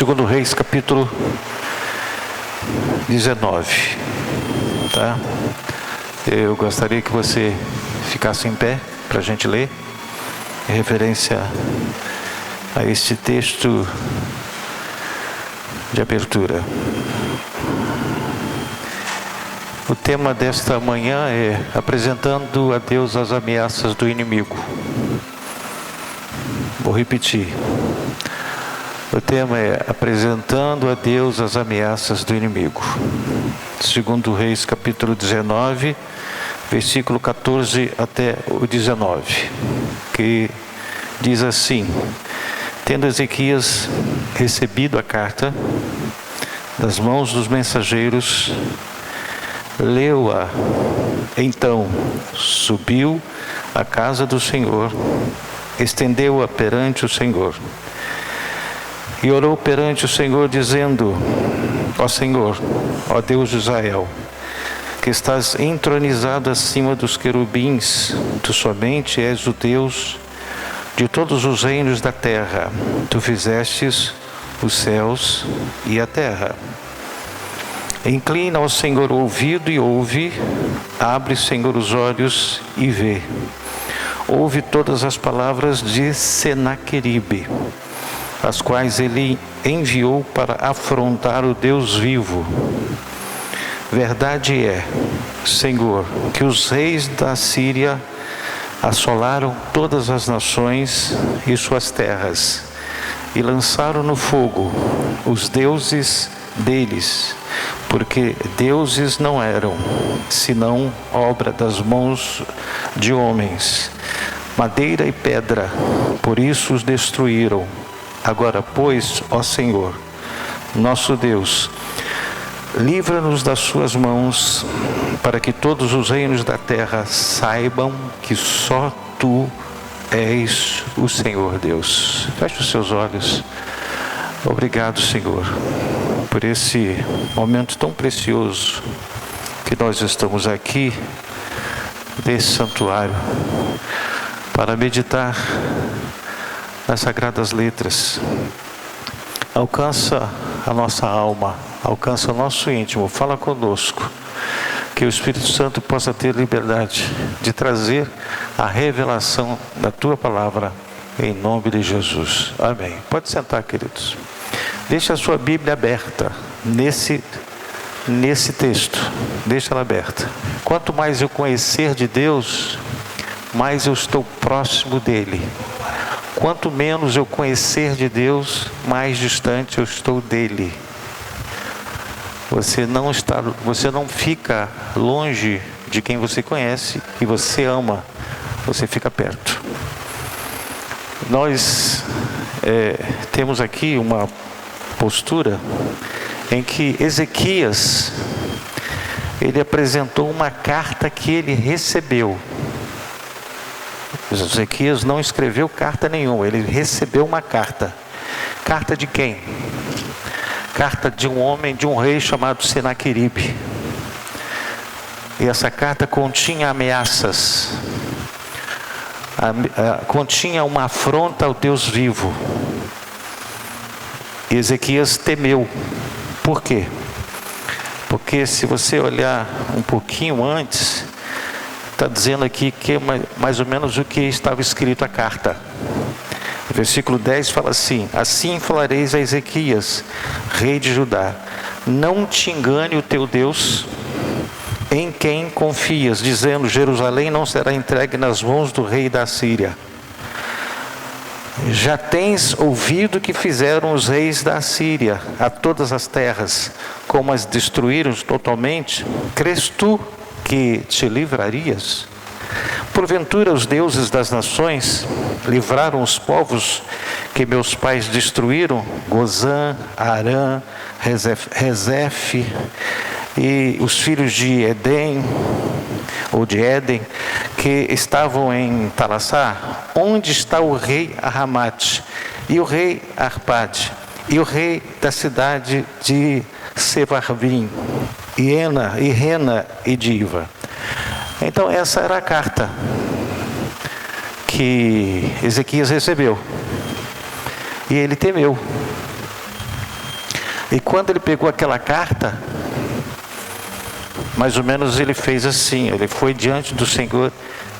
Segundo Reis, capítulo 19, tá? Eu gostaria que você ficasse em pé para a gente ler, em referência a este texto de abertura. O tema desta manhã é apresentando a Deus as ameaças do inimigo. Vou repetir. O tema é apresentando a Deus as ameaças do inimigo. Segundo Reis, capítulo 19, versículo 14 até o 19, que diz assim: tendo Ezequias recebido a carta das mãos dos mensageiros, leu-a, então subiu à casa do Senhor, estendeu-a perante o Senhor, e orou perante o Senhor, dizendo: ó Senhor, ó Deus de Israel, que estás entronizado acima dos querubins, tu somente és o Deus de todos os reinos da terra. Tu fizestes os céus e a terra. Inclina ao Senhor o ouvido e ouve, abre, Senhor, os olhos e vê. Ouve todas as palavras de Senaqueribe, as quais ele enviou para afrontar o Deus vivo. Verdade é, Senhor, que os reis da Síria assolaram todas as nações e suas terras, e lançaram no fogo os deuses deles, porque deuses não eram, senão obra das mãos de homens, madeira e pedra, por isso os destruíram. Agora, pois, ó Senhor, nosso Deus, livra-nos das suas mãos, para que todos os reinos da terra saibam que só Tu és o Senhor Deus. Feche os seus olhos. Obrigado, Senhor, por esse momento tão precioso que nós estamos aqui, nesse santuário, para meditar nas sagradas letras. Alcança a nossa alma, alcança o nosso íntimo, fala conosco, que o Espírito Santo possa ter liberdade de trazer a revelação da Tua palavra, em nome de Jesus. Amém. Pode sentar, queridos. Deixa a sua Bíblia aberta nesse texto, deixa ela aberta. Quanto mais eu conhecer de Deus, mais eu estou próximo dEle. Quanto menos eu conhecer de Deus, mais distante eu estou dEle. Você não fica longe de quem você conhece e você ama, você fica perto. Nós temos aqui uma postura em que Ezequias, ele apresentou uma carta que ele recebeu. Ezequias não escreveu carta nenhuma, ele recebeu uma carta. Carta de quem? Carta de um homem, de um rei chamado Senaqueribe. E essa carta continha ameaças, continha uma afronta ao Deus vivo. E Ezequias temeu. Por quê? Porque se você olhar um pouquinho antes, está dizendo aqui que é mais ou menos o que estava escrito a carta. O versículo 10 fala assim: assim falareis a Ezequias, rei de Judá, não te engane o teu Deus, em quem confias, dizendo: Jerusalém não será entregue nas mãos do rei da Síria. Já tens ouvido que fizeram os reis da Síria a todas as terras, como as destruíram totalmente? Crês tu que te livrarias? Porventura os deuses das nações livraram os povos que meus pais destruíram? Gozã, Arã, Rezefe e os filhos de Éden, que estavam em Talassar? Onde está o rei Arramate, e o rei Arpade, e o rei da cidade de Sevarvim, e Rena e Diva? Então essa era a carta que Ezequias recebeu, e ele temeu. E quando ele pegou aquela carta, mais ou menos ele fez assim, ele foi diante do Senhor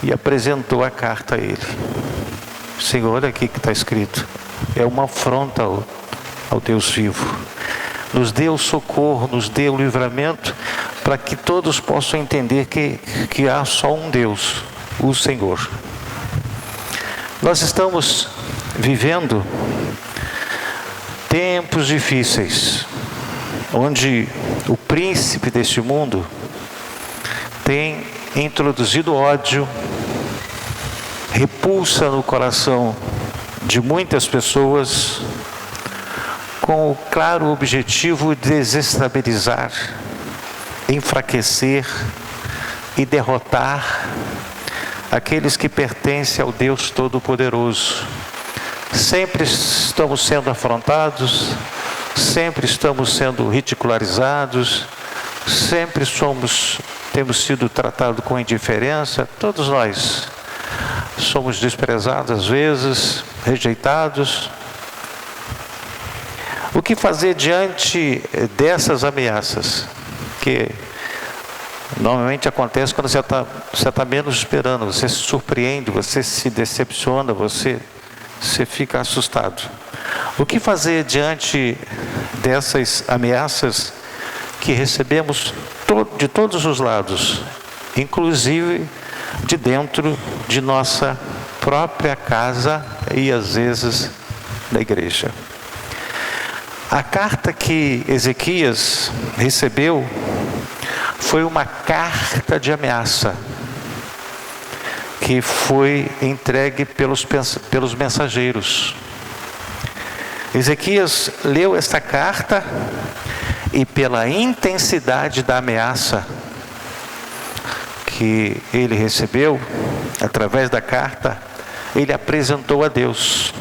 e apresentou a carta a ele. Senhor, olha aqui que está escrito, é uma afronta ao Deus vivo. Nos dê o socorro, nos dê o livramento, para que todos possam entender que há só um Deus, o Senhor. Nós estamos vivendo tempos difíceis, onde o príncipe deste mundo tem introduzido ódio, repulsa no coração de muitas pessoas, com o claro objetivo de desestabilizar, enfraquecer e derrotar aqueles que pertencem ao Deus Todo-Poderoso. Sempre estamos sendo afrontados, sempre estamos sendo ridicularizados, sempre temos sido tratados com indiferença. Todos nós somos desprezados às vezes, rejeitados. O que fazer diante dessas ameaças? Que normalmente acontece quando você está menos esperando, você se surpreende, você se decepciona, você fica assustado. O que fazer diante dessas ameaças que recebemos de todos os lados, inclusive de dentro de nossa própria casa e às vezes da igreja? A carta que Ezequias recebeu foi uma carta de ameaça que foi entregue pelos mensageiros. Ezequias leu esta carta e, pela intensidade da ameaça que ele recebeu através da carta, ele apresentou a Deus,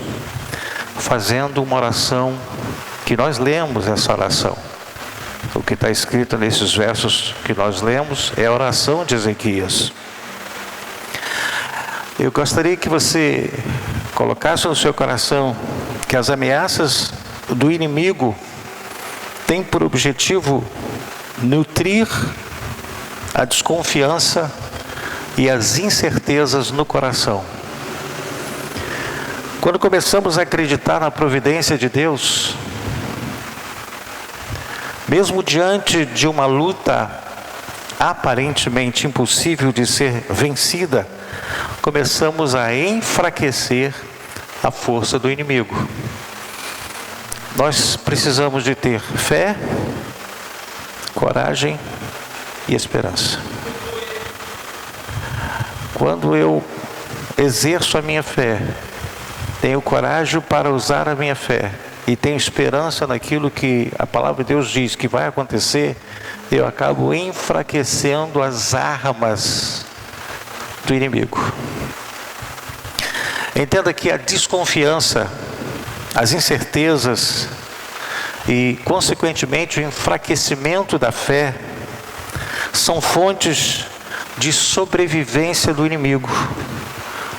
fazendo uma oração que nós lemos. Essa oração, o que está escrito nesses versos que nós lemos, é a oração de Ezequias. Eu gostaria que você colocasse no seu coração que as ameaças do inimigo têm por objetivo nutrir a desconfiança e as incertezas no coração. Quando começamos a acreditar na providência de Deus, mesmo diante de uma luta aparentemente impossível de ser vencida, começamos a enfraquecer a força do inimigo. Nós precisamos de ter fé, coragem e esperança. Quando eu exerço a minha fé, tenho coragem para usar a minha fé e tenho esperança naquilo que a palavra de Deus diz que vai acontecer, eu acabo enfraquecendo as armas do inimigo. Entenda que a desconfiança, as incertezas e, consequentemente, o enfraquecimento da fé são fontes de sobrevivência do inimigo.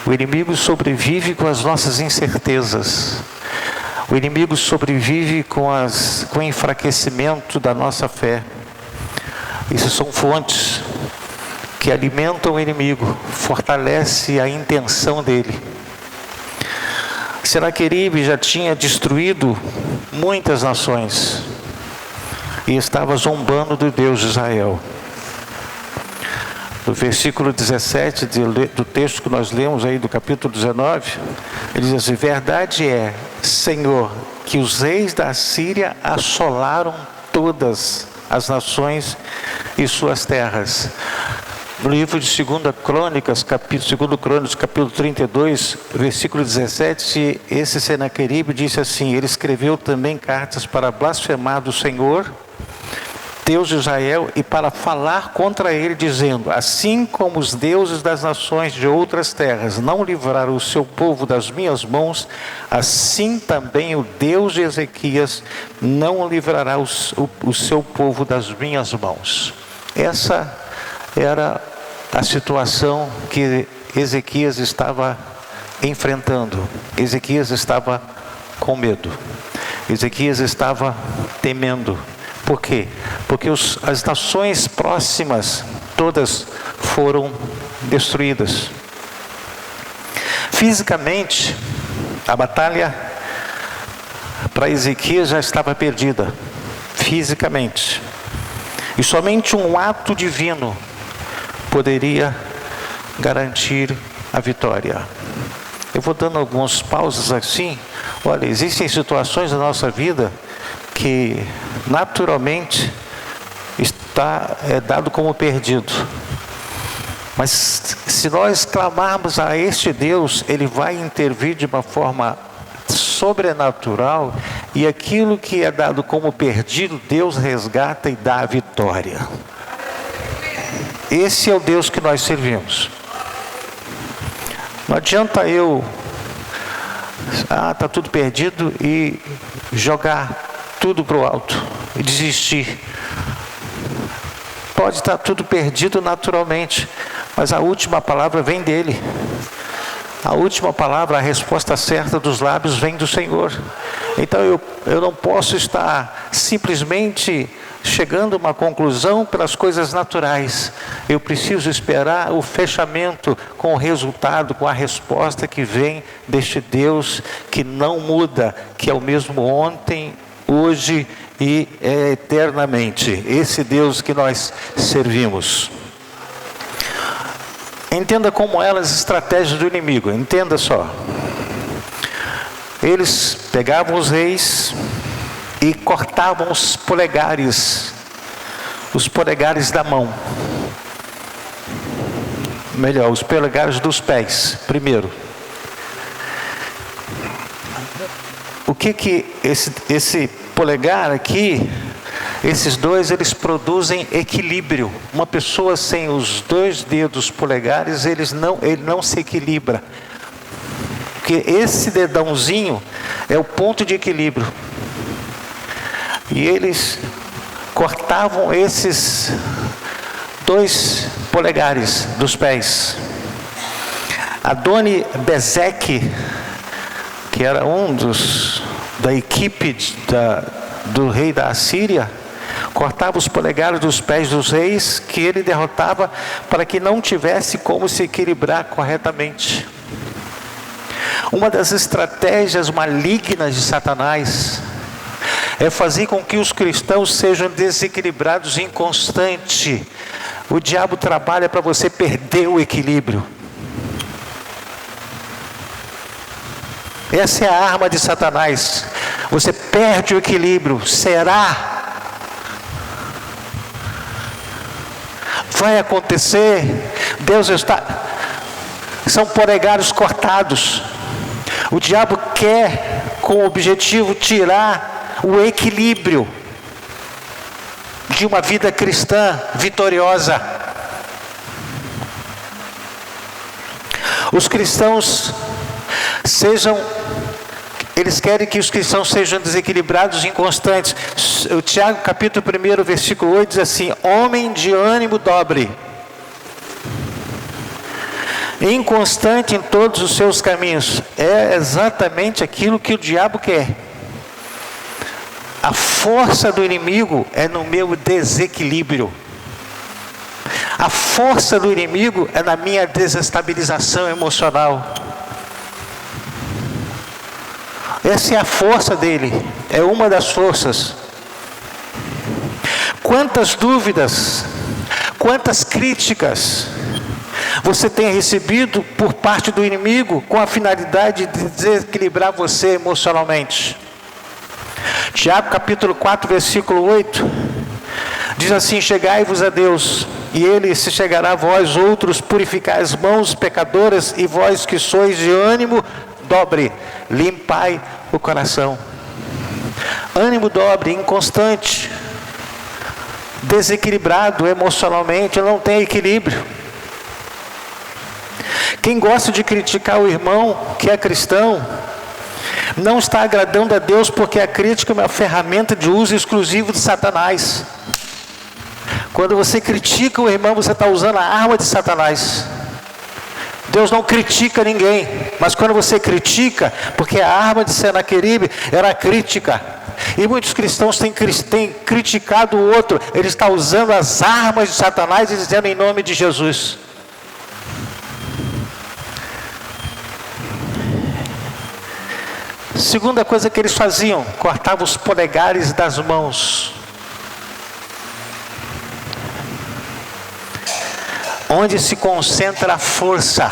O inimigo sobrevive com as nossas incertezas. O inimigo sobrevive com o enfraquecimento da nossa fé. Isso são fontes que alimentam o inimigo, fortalece a intenção dele. Senaqueribe já tinha destruído muitas nações e estava zombando do Deus de Israel. No versículo 17 do texto que nós lemos aí do capítulo 19, ele diz assim: verdade é, Senhor, que os reis da Síria assolaram todas as nações e suas terras. No livro de 2 Crônicas, capítulo 32, versículo 17, esse Senaqueribe disse assim: ele escreveu também cartas para blasfemar do Senhor, Deus de Israel, e para falar contra ele, dizendo: assim como os deuses das nações de outras terras não livraram o seu povo das minhas mãos, assim também o Deus de Ezequias não livrará o seu povo das minhas mãos. Essa era a situação que Ezequias estava enfrentando. Ezequias estava com medo. Ezequias estava temendo. Por quê? Porque as nações próximas todas foram destruídas. Fisicamente, a batalha para Ezequias já estava perdida. Fisicamente. E somente um ato divino poderia garantir a vitória. Eu vou dando algumas pausas assim. Olha, existem situações na nossa vida que naturalmente é dado como perdido. Mas se nós clamarmos a este Deus, Ele vai intervir de uma forma sobrenatural, e aquilo que é dado como perdido, Deus resgata e dá a vitória. Esse é o Deus que nós servimos. Não adianta eu está tudo perdido e jogar tudo para o alto e desistir. Pode estar tudo perdido naturalmente, mas a última palavra vem dele. A última palavra, a resposta certa dos lábios vem do Senhor. Então eu não posso estar simplesmente chegando a uma conclusão pelas coisas naturais. Eu preciso esperar o fechamento com o resultado, com a resposta que vem deste Deus que não muda, que é o mesmo ontem, hoje e eternamente. Esse Deus que nós servimos. Entenda como eram as estratégias do inimigo. Entenda só. Eles pegavam os reis e cortavam os polegares da mão. Melhor, os polegares dos pés, primeiro. O que esse polegar aqui, esses dois, eles produzem equilíbrio. Uma pessoa sem os dois dedos polegares, ele não se equilibra. Porque esse dedãozinho é o ponto de equilíbrio. E eles cortavam esses dois polegares dos pés. Adoni-Bezek, que era um da equipe do rei da Assíria, cortava os polegares dos pés dos reis que ele derrotava, para que não tivesse como se equilibrar corretamente. Uma das estratégias malignas de Satanás é fazer com que os cristãos sejam desequilibrados e inconstantes. O diabo trabalha para você perder o equilíbrio. Essa é a arma de Satanás. Você perde o equilíbrio. Será? Vai acontecer? São polegares cortados. O diabo quer, com o objetivo, tirar o equilíbrio de uma vida cristã vitoriosa. Os cristãos eles querem que os cristãos sejam desequilibrados e inconstantes. O Tiago capítulo 1, versículo 8 diz assim: homem de ânimo dobre, inconstante em todos os seus caminhos. É exatamente aquilo que o diabo quer. A força do inimigo é no meu desequilíbrio. A força do inimigo é na minha desestabilização emocional. Essa é a força dele, é uma das forças. Quantas dúvidas, quantas críticas você tem recebido por parte do inimigo com a finalidade de desequilibrar você emocionalmente? Tiago capítulo 4, versículo 8 diz assim: chegai-vos a Deus, e Ele se chegará a vós outros, purificai as mãos pecadoras, e vós que sois de ânimo dobre, limpai o coração. Ânimo dobre, inconstante, desequilibrado emocionalmente, não tem equilíbrio. Quem gosta de criticar o irmão que é cristão, não está agradando a Deus, porque a crítica é uma ferramenta de uso exclusivo de Satanás. Quando você critica o irmão, você está usando a arma de Satanás. Deus não critica ninguém, mas quando você critica, porque a arma de Senaqueribe era a crítica. E muitos cristãos têm criticado o outro. Ele está usando as armas de Satanás e dizendo em nome de Jesus. Segunda coisa que eles faziam, cortavam os polegares das mãos. Onde se concentra a força.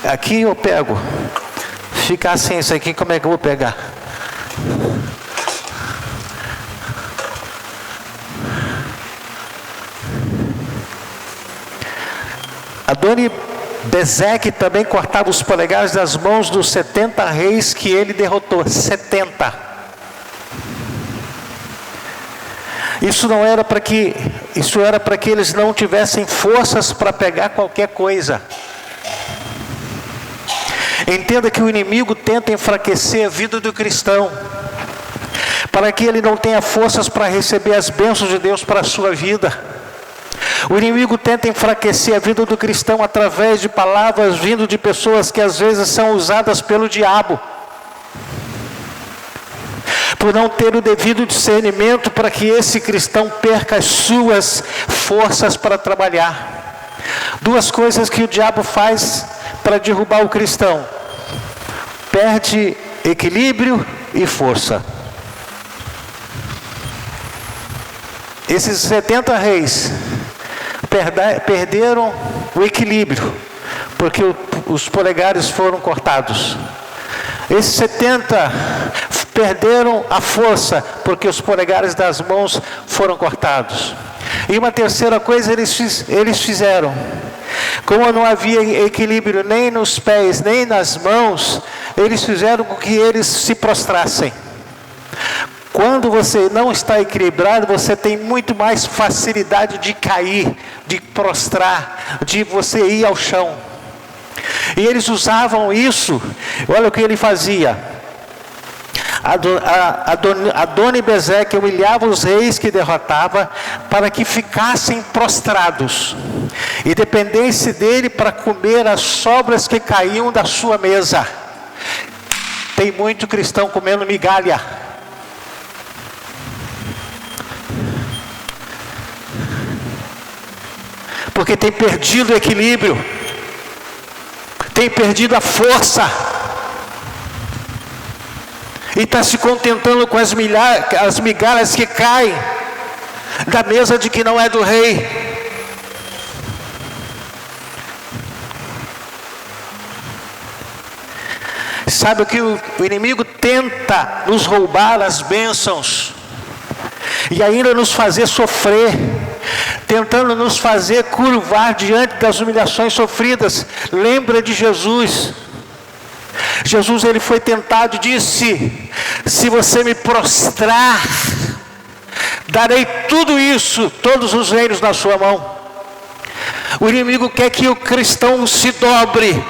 Aqui eu pego. Fica assim, isso aqui como é que eu vou pegar? Adoni-Bezeque também cortava os polegares das mãos dos 70 reis que ele derrotou. 70. Isso era para que eles não tivessem forças para pegar qualquer coisa. Entenda que o inimigo tenta enfraquecer a vida do cristão, para que ele não tenha forças para receber as bênçãos de Deus para a sua vida. O inimigo tenta enfraquecer a vida do cristão através de palavras vindo de pessoas que às vezes são usadas pelo diabo, por não ter o devido discernimento para que esse cristão perca as suas forças para trabalhar. Duas coisas que o diabo faz para derrubar o cristão: perde equilíbrio e força. Esses 70 reis perderam o equilíbrio, porque os polegares foram cortados. Esses 70 perderam a força, porque os polegares das mãos foram cortados. E uma terceira coisa eles fizeram: como não havia equilíbrio nem nos pés, nem nas mãos, eles fizeram com que eles se prostrassem. Quando você não está equilibrado, você tem muito mais facilidade de cair, de prostrar, de você ir ao chão. E eles usavam isso. Olha o que ele fazia. Adoni-Bezeque humilhava os reis que derrotava para que ficassem prostrados e dependesse dele para comer as sobras que caíam da sua mesa. Tem muito cristão comendo migalha. Porque tem perdido o equilíbrio, tem perdido a força, e está se contentando com as migalhas que caem da mesa de que não é do rei. Sabe o que o inimigo tenta? Nos roubar as bênçãos e ainda nos fazer sofrer, tentando nos fazer curvar diante das humilhações sofridas. Lembra de Jesus. Jesus, ele foi tentado e disse: se você me prostrar, darei tudo isso, todos os reinos na sua mão. O inimigo quer que o cristão se dobre.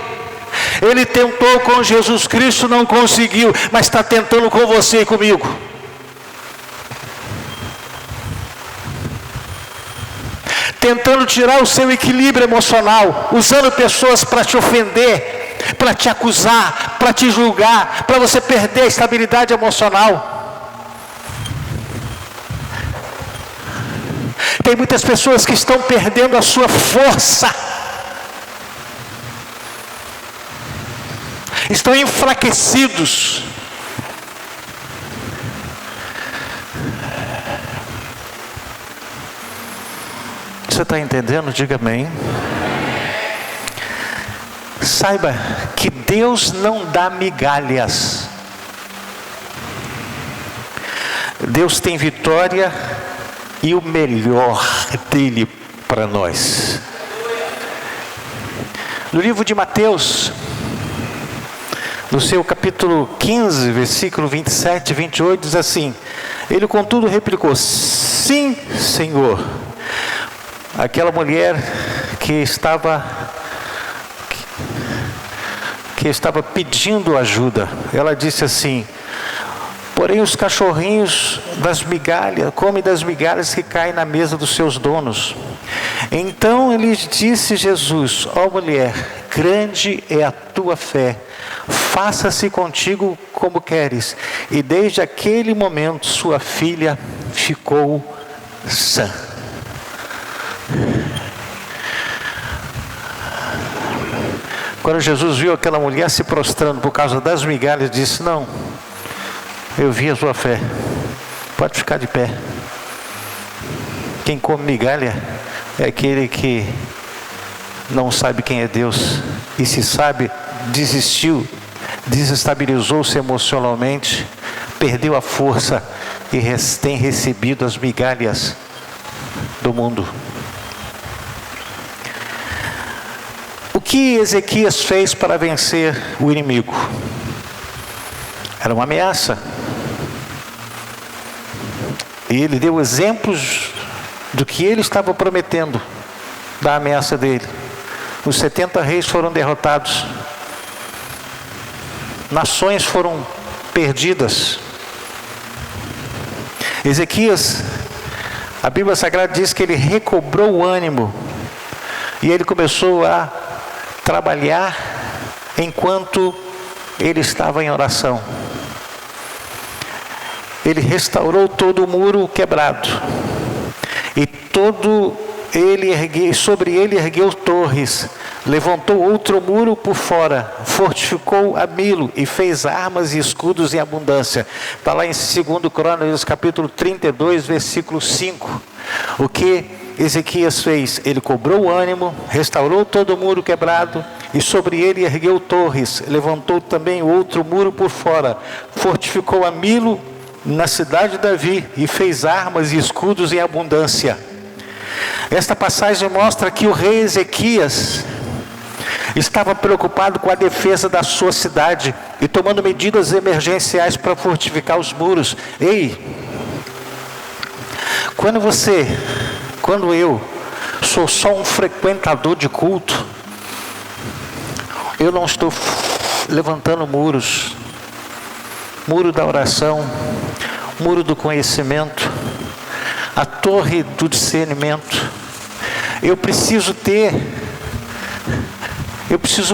Ele tentou com Jesus Cristo, não conseguiu, mas está tentando com você e comigo. Tentando tirar o seu equilíbrio emocional, usando pessoas para te ofender, para te acusar, para te julgar, para você perder a estabilidade emocional. Tem muitas pessoas que estão perdendo a sua força, estão enfraquecidos. Você está entendendo? Diga amém. Saiba que Deus não dá migalhas. Deus tem vitória e o melhor dele para nós. No livro de Mateus, no seu capítulo 15, versículo 27 e 28, diz assim: ele contudo replicou: sim, Senhor. Aquela mulher que estava pedindo ajuda, ela disse assim: porém os cachorrinhos comem das migalhas que caem na mesa dos seus donos. Então lhes disse Jesus: ó mulher, grande é a tua fé, faça-se contigo como queres. E desde aquele momento sua filha ficou sã. Quando Jesus viu aquela mulher se prostrando por causa das migalhas, disse: não, eu vi a sua fé, pode ficar de pé. Quem come migalha é aquele que não sabe quem é Deus, e se sabe, desistiu, desestabilizou-se emocionalmente, perdeu a força e tem recebido as migalhas do mundo. O que Ezequias fez para vencer o inimigo? Era uma ameaça. E ele deu exemplos do que ele estava prometendo, da ameaça dele. Os 70 reis foram derrotados. Nações foram perdidas. Ezequias, a Bíblia Sagrada diz que ele recobrou o ânimo. E ele começou a trabalhar enquanto ele estava em oração. Ele restaurou todo o muro quebrado. E sobre ele ergueu torres, levantou outro muro por fora, fortificou a Milo e fez armas e escudos em abundância. Está lá em 2 Crônicas, capítulo 32, versículo 5. O que Ezequias fez? Ele cobrou o ânimo, restaurou todo o muro quebrado, e sobre ele ergueu torres, levantou também outro muro por fora, fortificou a Milo na cidade de Davi e fez armas e escudos em abundância. Esta passagem mostra que o rei Ezequias estava preocupado com a defesa da sua cidade e tomando medidas emergenciais para fortificar os muros. Ei, quando eu sou só um frequentador de culto, eu não estou levantando muros. Muro da oração, muro do conhecimento, a torre do discernimento. Eu preciso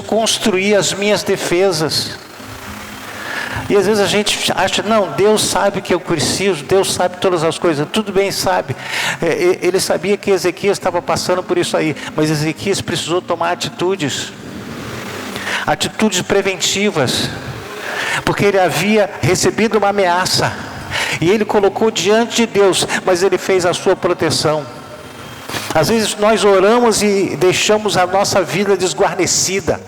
construir as minhas defesas. E às vezes a gente acha: não, Deus sabe que eu preciso, Deus sabe todas as coisas. Tudo bem, sabe. Ele sabia que Ezequias estava passando por isso aí, mas Ezequias precisou tomar atitudes preventivas, porque ele havia recebido uma ameaça, e ele colocou diante de Deus, mas ele fez a sua proteção. Às vezes nós oramos e deixamos a nossa vida desguarnecida,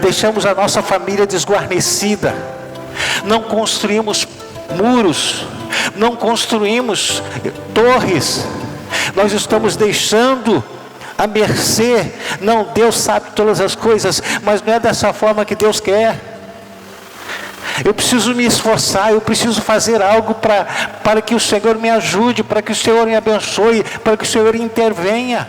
deixamos a nossa família desguarnecida, não construímos muros, não construímos torres, nós estamos deixando à mercê. Não, Deus sabe todas as coisas, mas não é dessa forma que Deus quer. Eu preciso me esforçar, eu preciso fazer algo para que o Senhor me ajude, para que o Senhor me abençoe, para que o Senhor intervenha.